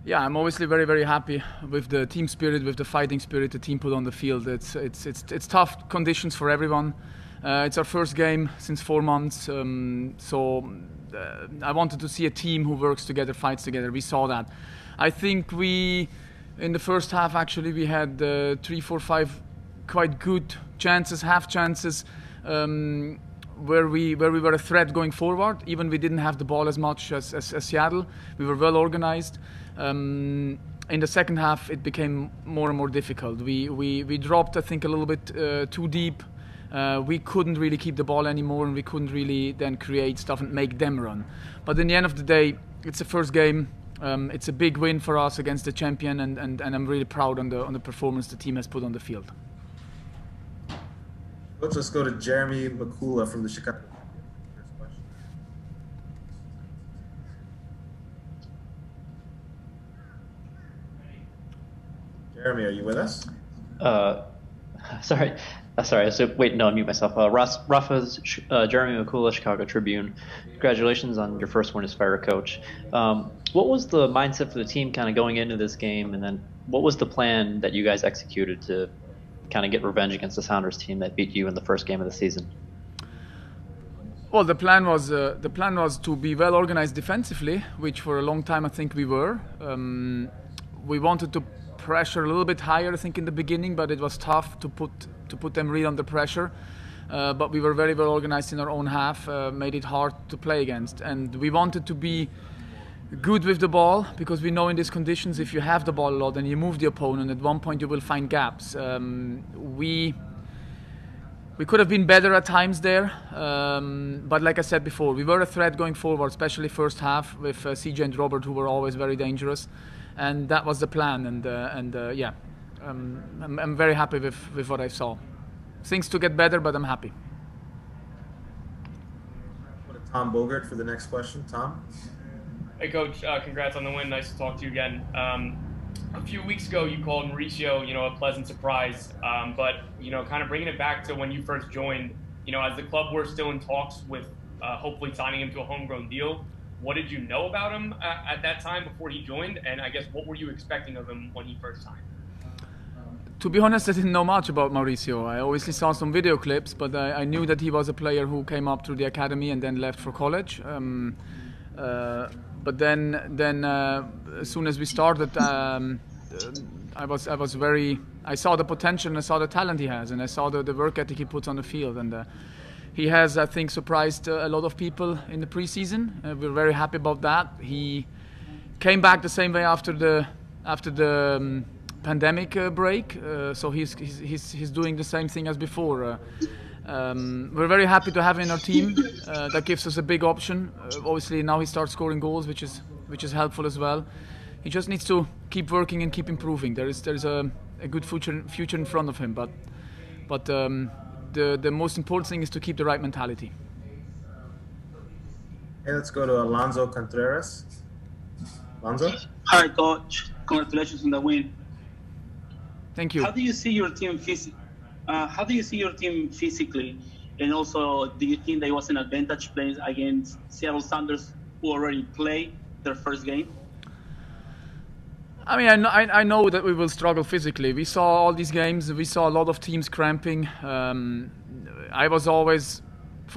Yeah, I'm obviously very, very happy with the team spirit, with the fighting spirit the team put on the field. It's tough conditions for everyone. It's our first game since 4 months, so I wanted to see a team who works together, fights together. We saw that. I think in the first half, actually, we had 3, 4, 5 quite good chances, half chances. Where we were a threat going forward. Even we didn't have the ball as much as Seattle. We were well organized. In the second half, it became more and more difficult. We dropped, I think, a little bit too deep. We couldn't really keep the ball anymore, and we couldn't really then create stuff and make them run. But in the end of the day, it's the first game. It's a big win for us against the champion, and I'm really proud on the performance the team has put on the field. Let's go to Jeremy McCullough from the Chicago. First question. Jeremy, are you with us? Sorry. So wait, no, I'll mute myself. Rafa's Jeremy McCullough, Chicago Tribune. Congratulations on your first win as fire coach. What was the mindset for the team kind of going into this game, and then what was the plan that you guys executed to kind of get revenge against the Sounders team that beat you in the first game of the season? Well, the plan was to be well organized defensively, which for a long time I think we were. We wanted to pressure a little bit higher, I think, in the beginning, but it was tough to put them really under pressure. But we were very well organized in our own half, made it hard to play against, and we wanted to be good with the ball, because we know in these conditions, if you have the ball a lot and you move the opponent, at one point you will find gaps. We could have been better at times there, but like I said before, we were a threat going forward, especially first half with CJ and Robert, who were always very dangerous, and that was the plan. And yeah, I'm very happy with what I saw. Things to get better, but I'm happy. Go to Tom Bogert for the next question. Tom. Hey, Coach. Congrats on the win. Nice to talk to you again. A few weeks ago, you called Mauricio, a pleasant surprise. But, kind of bringing it back to when you first joined, as the club were still in talks with hopefully signing him to a homegrown deal, what did you know about him at that time before he joined? And I guess, what were you expecting of him when he first signed? To be honest, I didn't know much about Mauricio. I obviously saw some video clips, but I knew that he was a player who came up through the academy and then left for college. But then as soon as we started, I saw the potential and I saw the talent he has, and I saw the work ethic he puts on the field, and he has, I think, surprised a lot of people in the preseason. We're very happy about that. He came back the same way after the pandemic break, so he's doing the same thing as before. We're very happy to have him in our team. That gives us a big option. Obviously now he starts scoring goals, which is helpful as well. He just needs to keep working and keep improving. There's a good future in front of him, but the most important thing is to keep the right mentality. Okay, let's go to Alonso Contreras. Alonso? Hi, Coach. Congratulations on the win. Thank you. How do you see your team physically? And also, do you think there was an advantage playing against Seattle Sounders, who already played their first game? I mean, I know that we will struggle physically. We saw all these games. We saw a lot of teams cramping. For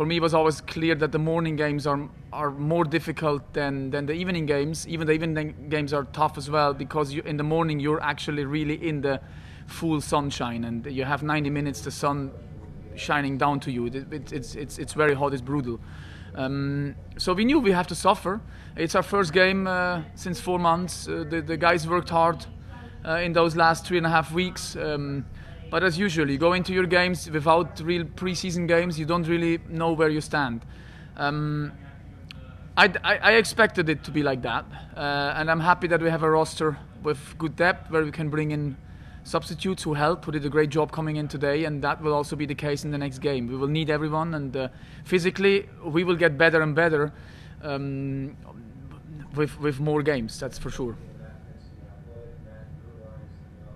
me, it was always clear that the morning games are more difficult than the evening games. Even the evening games are tough as well, because in the morning you're actually really in the full sunshine, and you have 90 minutes the sun shining down to you. It's very hot. It's brutal. So we knew we have to suffer. It's our first game since 4 months. The guys worked hard in those last 3.5 weeks. But as usual, you go into your games without real preseason games. You don't really know where you stand. I expected it to be like that, and I'm happy that we have a roster with good depth where we can bring in substitutes who did a great job coming in today, and that will also be the case in the next game. We will need everyone, and physically we will get better and better with more games, that's for sure.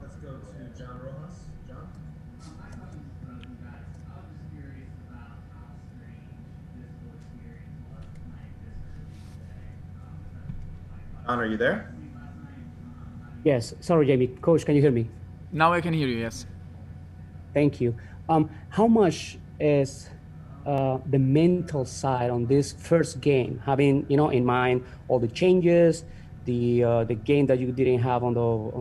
Let's go to John Rojas. John? John, are you there? Yes, sorry, Jamie. Coach, can you hear me? Now I can hear you, yes. Thank you. How much is the mental side on this first game, having in mind all the changes, the game that you didn't have on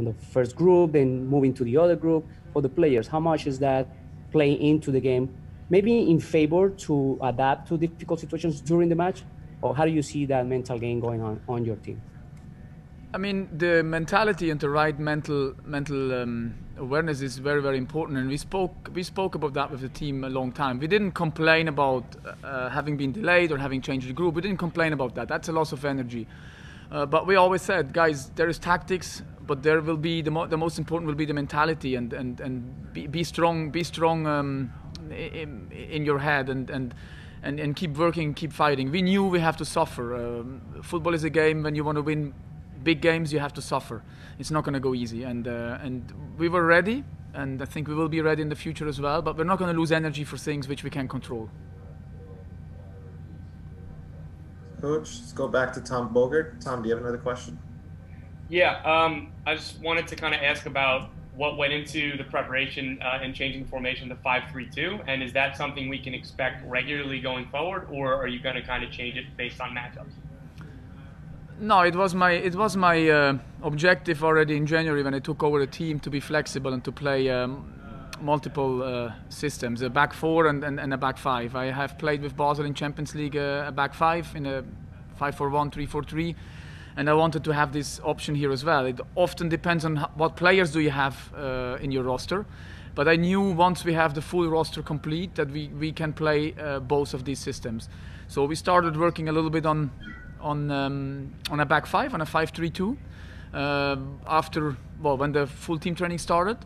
the first group, then moving to the other group for the players? How much is that playing into the game? Maybe in favor to adapt to difficult situations during the match, or how do you see that mental game going on your team? I mean, the mentality and the right mental awareness is very, very important, and we spoke about that with the team a long time. We didn't complain about having been delayed or having changed the group. We didn't complain about that. That's a loss of energy. But we always said, guys, there is tactics, but there will be the most important will be the mentality and be strong in your head and keep working, keep fighting. We knew we have to suffer. Football is a game. When you want to win big games, you have to suffer. It's not going to go easy, and we were ready, and I think we will be ready in the future as well. But we're not going to lose energy for things which we can control. Coach, let's go back to Tom Bogert. Tom, do you have another question? Yeah, I just wanted to kind of ask about what went into the preparation and changing the formation to 5-3-2, and is that something we can expect regularly going forward, or are you going to kind of change it based on matchups? No, it was my objective already in January when I took over the team to be flexible and to play multiple systems, a back four and a back five. I have played with Basel in Champions League a back five in a 5-4-1, 3-4-3, and I wanted to have this option here as well. It often depends on what players do you have in your roster, but I knew once we have the full roster complete that we can play both of these systems. So we started working a little bit on a back five, on a 5-3-2, when the full team training started,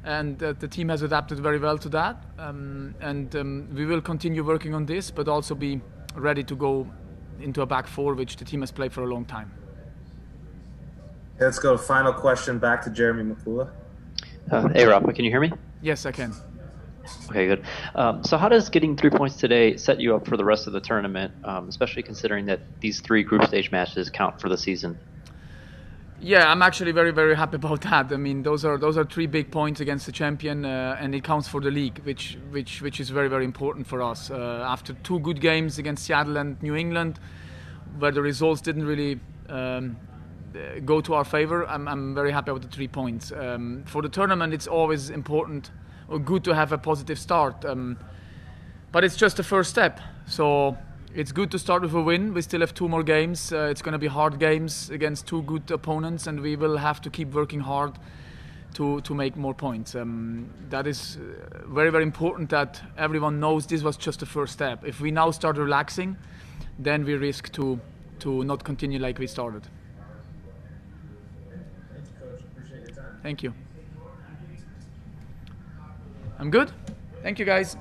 and the team has adapted very well to that, and we will continue working on this, but also be ready to go into a back four, which the team has played for a long time. Let's go. Final question back to Jeremy Makula. Hey, Rafa, can you hear me? Yes, I can. Okay, good. So how does getting 3 points today set you up for the rest of the tournament, especially considering that these 3 group stage matches count for the season? Yeah, I'm actually very, very happy about that. I mean, those are 3 big points against the champion, and it counts for the league, which is very, very important for us. After 2 good games against Seattle and New England, where the results didn't really go to our favor, I'm very happy with the 3 points. For the tournament, it's always important or good to have a positive start, but it's just the first step. So it's good to start with a win. We still have 2 more games. It's going to be hard games against 2 good opponents, and we will have to keep working hard to make more points. That is very, very important that everyone knows this was just the first step. If we now start relaxing, then we risk to not continue like we started. Thank you, Coach. Appreciate your time. Thank you. I'm good. Thank you, guys.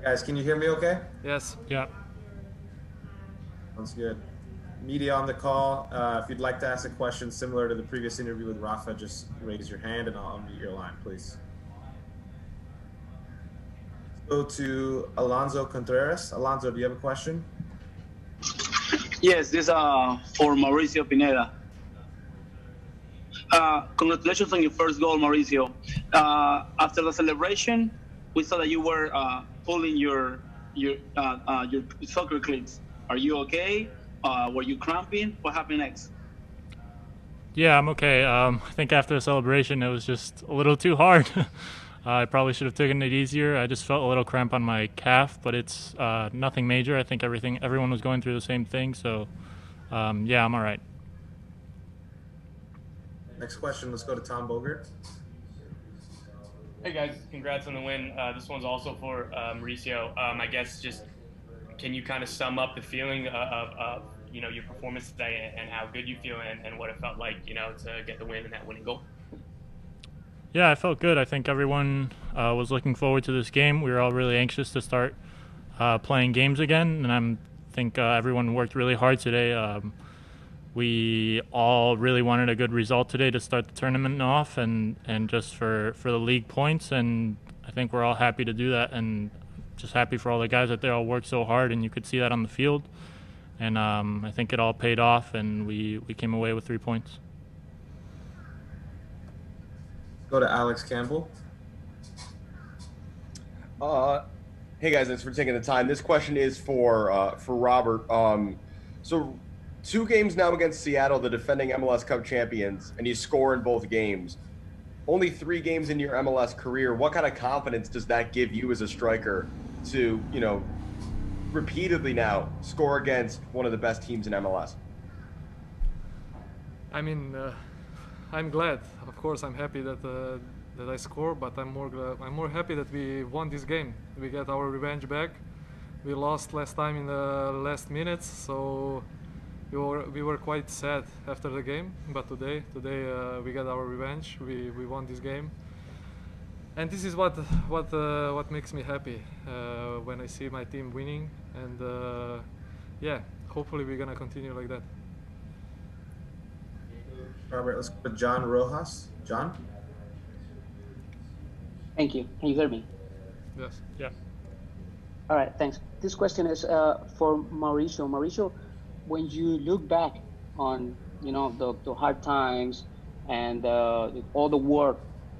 Guys, can you hear me okay? Yes. Yeah. Sounds good. Media on the call. If you'd like to ask a question similar to the previous interview with Rafa, just raise your hand and I'll unmute your line, please. Let's go to Alonso Contreras. Alonso, do you have a question? Yes, this is for Mauricio Pineda. Congratulations on your first goal, Mauricio. After the celebration, we saw that you were pulling your soccer cleats. Are you okay? Were you cramping? What happened next? Yeah, I'm okay. I think after the celebration, it was just a little too hard. I probably should have taken it easier. I just felt a little cramp on my calf, but it's nothing major. I think everyone was going through the same thing, so yeah, I'm all right. Next question, let's go to Tom Bogert. Hey guys, congrats on the win. This one's also for Mauricio. I guess just can you kind of sum up the feeling of your performance today and how good you feel and what it felt like to get the win and that winning goal? Yeah, I felt good. I think everyone was looking forward to this game. We were all really anxious to start playing games again, and I think everyone worked really hard today. We all really wanted a good result today to start the tournament off and just for the league points, and I think we're all happy to do that, and just happy for all the guys that they all worked so hard, and you could see that on the field. And I think it all paid off, and we came away with 3 points. Go to Alex Campbell. Hey guys, thanks for taking the time. This question is for Robert. So 2 games now against Seattle, the defending MLS Cup champions, and you score in both games. Only 3 games in your MLS career. What kind of confidence does that give you as a striker to, repeatedly now score against one of the best teams in MLS? I mean, I'm glad. Of course, I'm happy that I score, but I'm more happy that we won this game. We get our revenge back. We lost last time in the last minutes, so we were quite sad after the game. But today we got our revenge. We won this game, and this is what makes me happy when I see my team winning. And yeah, hopefully we're gonna continue like that. Robert, let's go to John Rojas. John? Thank you. Can you hear me? Yes. Yeah. All right, thanks. This question is for Mauricio. Mauricio, when you look back on the hard times and all the work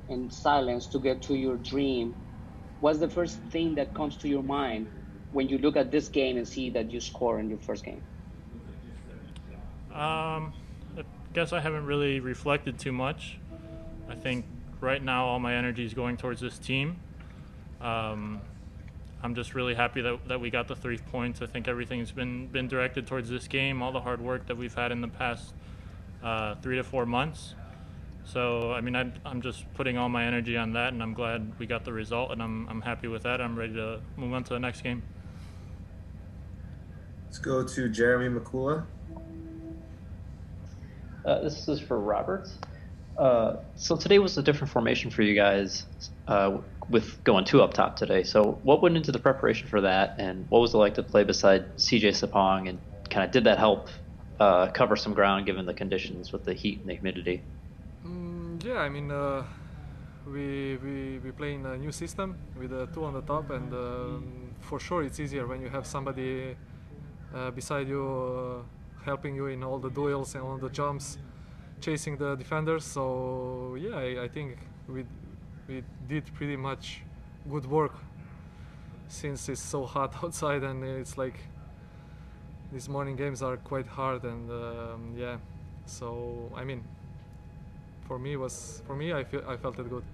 and silence to get to your dream, what's the first thing that comes to your mind when you look at this game and see that you score in your first game? I guess I haven't really reflected too much. I think right now all my energy is going towards this team. I'm just really happy that we got the 3 points. I think everything's been directed towards this game, all the hard work that we've had in the past 3 to 4 months. So, I mean, I'm just putting all my energy on that, and I'm glad we got the result, and I'm happy with that. I'm ready to move on to the next game. Let's go to Jeremy McCullough. This is for Robert. So today was a different formation for you guys with going 2 up top today. So what went into the preparation for that, and what was it like to play beside CJ Sapong, and kind of did that help cover some ground given the conditions with the heat and the humidity? Yeah, I mean, we play in a new system with 2 on the top, and for sure it's easier when you have somebody beside you helping you in all the duels and all the jumps, chasing the defenders. So yeah, I think we did pretty much good work since it's so hot outside, and it's like these morning games are quite hard. And yeah, so I mean, for me I felt it good.